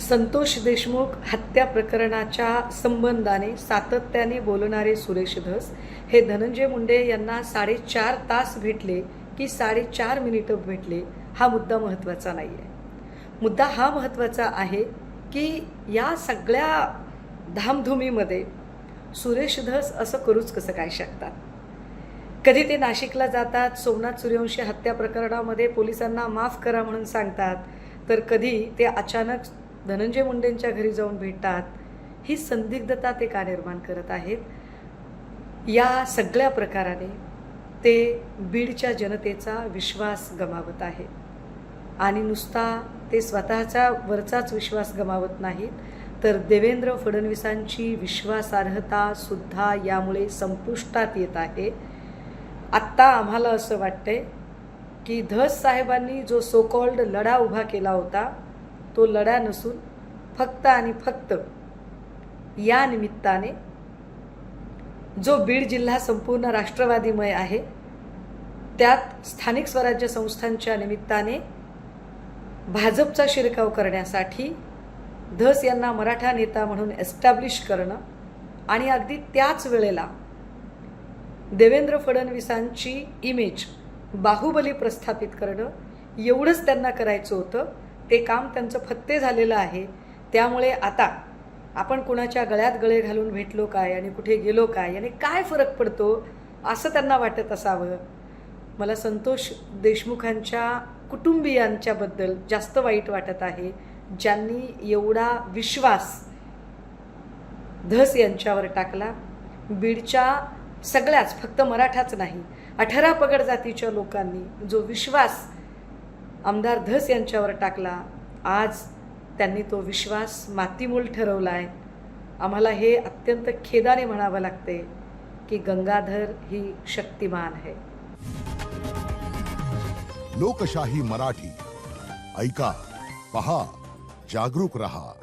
संतोष देशमुख हत्या प्रकरणाच्या संबंधाने सातत्याने बोलणारे सुरेश धस हे धनंजय मुंडे यांना 4.5 तास भेटले की 4.5 मिनिटं भेटले, हा मुद्दा महत्त्वाचा नाही आहे. मुद्दा हा महत्त्वाचा आहे की या सगळ्या धामधुमीमध्ये सुरेश धस असं करूच कसं काय शकतात. कधी ते नाशिकला जातात, सोमनाथ सूर्यवंशी हत्या प्रकरणामध्ये पोलिसांना माफ करा म्हणून सांगतात, तर कधी ते अचानक धनंजय मुंडेंच्या घरी जाऊन भेटतात. ही संदिग्धता ते का निर्माण करत आहेत? या सगळ्या प्रकाराने ते बीडच्या जनतेचा विश्वास गमावत आहेत. आणि नुसता ते स्वतःचा वरचाच विश्वास गमावत नाहीत, तर देवेंद्र फडणवीसांची विश्वासार्हता सुद्धा यामुळे संपुष्टात येत आहे. आत्ता आम्हाला असं वाटतंय की धस साहेबांनी जो सो कॉल्ड लढा उभा केला होता, तो लढा नसून फक्त आणि फक्त या निमित्ताने जो बीड जिल्हा संपूर्ण राष्ट्रवादीमय आहे, त्यात स्थानिक स्वराज्य संस्थांच्या निमित्ताने भाजपचा शिरकाव करण्यासाठी धस यांना मराठा नेता म्हणून एस्टॅब्लिश करणं आणि अगदी त्याच वेळेला देवेंद्र फडणवीसांची इमेज बाहुबली प्रस्थापित करणं, एवढंच त्यांना करायचं होतं. ते काम त्यांचं फत्ते झालेलं आहे. त्यामुळे आता आपण कुणाच्या गळ्यात गळे घालून भेटलो काय आणि कुठे गेलो काय याने काय फरक पडतो असं त्यांना वाटत असावं. मला संतोष देशमुखांच्या कुटुंबियांच्याबद्दल जास्त वाईट वाटत आहे, ज्यांनी एवढा विश्वास धस यांच्यावर टाकला. बीडच्या सगळ्याच, फक्त मराठाच नाही, 18 पगड जातीच्या लोकांनी जो विश्वास आमदार धस यांच्यावर टाकला, आज त्यांनी तो विश्वास मातीमोल ठरवला आहे. आम्हाला हे अत्यंत खेदाने म्हणावं लागते की गंगाधर ही शक्तिमान आहे. लोकशाही मराठी ऐका, पहा, जागरूक रहा.